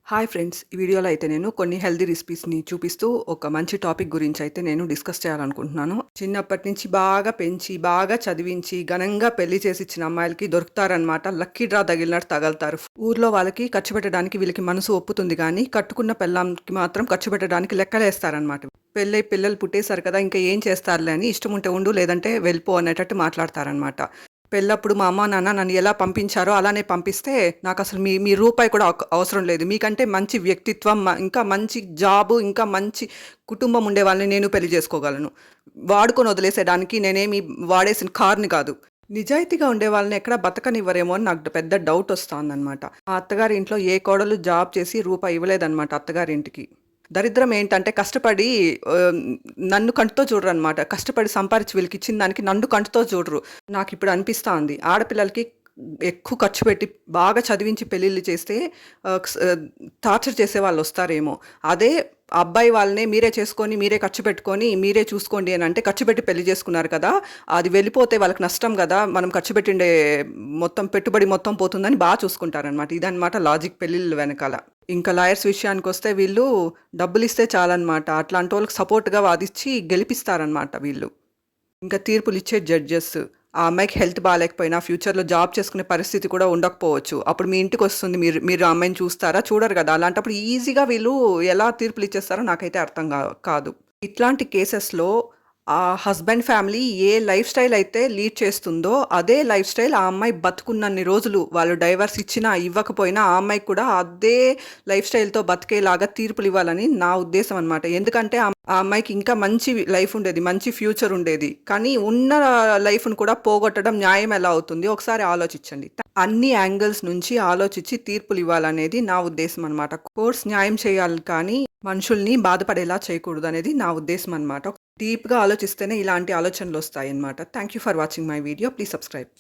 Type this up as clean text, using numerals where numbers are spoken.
Hi friends! ఈ వీడియోలో అయితే నేను కొన్ని హెల్తీ రెసిపీస్‌ని చూపిస్తూ ఒక మంచి టాపిక్ గురించి అయితే నేను డిస్కస్ చేయాలనుకుంటున్నాను. చిన్నప్పటి నుంచి బాగా పెంచి, బాగా చదివించి, ఘనంగా పెళ్లి చేసిచ్చిన అమ్మాయిలకి దొరుకుతారనమాట. Lucky draw తగిలినట్టు తగలుతారు. ఊర్లో వాళ్ళకి ఖర్చు పెట్టడానికి వీళ్ళకి మనసు ఒప్పుతుంది గానీ, కట్టుకున్న పెళ్ళాంకి మాత్రం ఖర్చు పెట్టడానికి లెక్కలేస్తారనమాట. పెళ్ళై పిల్లలు పుట్టేసారు కదా! ఇంకా ఏం చేస్తారులే అని ఇష్టం ఉంటే ఉండు, లేదంటే వెళ్ళిపో అనేటట్టు మాట్లాడతారనమాట. పెళ్ళప్పుడు మా అమ్మ, నాన్న నన్ను ఎలా పంపించారో అలానే పంపిస్తే, నాకసలు మీ మీ రూపాయి కూడా అవసరం లేదు. మీకంటే మంచి వ్యక్తిత్వం, ఇంకా మంచి జాబు, ఇంకా మంచి కుటుంబం ఉండే వాళ్ళని నేను పెళ్లి చేసుకోగలను. వాడుకొని వదిలేసేయడానికి నేనేమి వాడేసిన కార్‌ని కాదు. నిజాయితీగా ఉండే వాళ్ళని ఎక్కడ బతకనివ్వరేమో అని నాకు పెద్ద డౌటొస్తోందనమాట. మా అత్తగారి ఇంట్లో ఏ కోడలు జాబ్ చేసి రూపాయి ఇవ్వలేదనమాట అత్తగారింటికి. దరిద్రం ఏంటంటే కష్టపడి ఆహ్, నన్ను కంటితో చూడరనమాట. కష్టపడి సంపాదించి వీళ్ళకిచ్చిన దానికి నన్ను కంటితో చూడరు. నాకిప్పుడు అనిపిస్తా ఉంది. ఆడపిల్లలకి ఎక్కువ ఖర్చు పెట్టి బాగా చదివించి పెళ్ళిళ్ళు చేస్తే టార్చర్ చేసేవాళ్ళొస్తారేమో. అదే అబ్బాయి వాళ్ళనే మీరే చేసుకొని, మీరే ఖర్చు పెట్టుకొని, మీరే చూసుకోండి అనంటే ఖర్చు పెట్టి పెళ్లి చేసుకున్నారు కదా! అది వెళ్ళిపోతే వాళ్ళకి నష్టం గదా! మనం ఖర్చు పెట్టిండే మొత్తం పెట్టుబడి మొత్తం పోతుందని చూసుకుంటారనమాట. ఇదనమాట లాజిక్ పెళ్ళిళ్ళ వెనకాల. ఇంకా లాయర్స్ విషయానికొస్తే వీళ్ళు డబ్బులిస్తే చాలనమాట. అట్లాంటోళ్ళకి సపోర్ట్‌గా వాదిచ్చి గెలిపిస్తారనమాట వీళ్ళు. ఇంకా తీర్పులిచ్చే జడ్జెస్. ఆ అమ్మాయికి హెల్త్ బాలేకపోయినా ఫ్యూచర్‌లో జాబ్ చేసుకునే పరిస్థితి కూడా ఉండకపోవచ్చు. అప్పుడు మీ ఇంటికొస్తుంది. మీరు మీరు ఆ అమ్మాయిని చూస్తారా? చూడరు గదా! అలాంటప్పుడు ఈజీగా వీళ్ళు ఎలా తీర్పులిచ్చేస్తారో నాకైతే అర్థం కాదు. ఇట్లాంటి కేసెస్‌లో ఆ హస్బెండ్ ఫ్యామిలీ ఏ లైఫ్ స్టైల్ అయితే లీడ్ చేస్తుందో, అదే లైఫ్ స్టైల్ ఆ అమ్మాయి బతుకున్నన్ని రోజులు వాళ్ళు డైవర్స్ ఇచ్చినా, ఇవ్వకపోయినా ఆ అమ్మాయికి కూడా అదే లైఫ్ స్టైల్‌తో బతికేలాగా తీర్పులివ్వాలని నా ఉద్దేశం అనమాట. ఎందుకంటే ఆ అమ్మాయికి ఇంకా మంచి లైఫ్ ఉండేది. మంచి ఫ్యూచర్ ఉండేది. కానీ ఉన్న లైఫ్‌ని కూడా పోగొట్టడం న్యాయం ఎలా అవుతుంది? ఒకసారి ఆలోచించండి. అన్ని యాంగిల్స్ నుంచి ఆలోచించి తీర్పులివ్వాలనేది నా ఉద్దేశం అనమాట. కోర్ట్స్ న్యాయం చేయాలి కానీ, మనుషుల్ని బాధపడేలా చేయకూడదనేది నా ఉద్దేశం అనమాట. డీప్‌గా ఆలోచిస్తేనే ఇలాంటి ఆలోచనలొస్తాయన్నమాట. Thank you for watching my video. Please subscribe.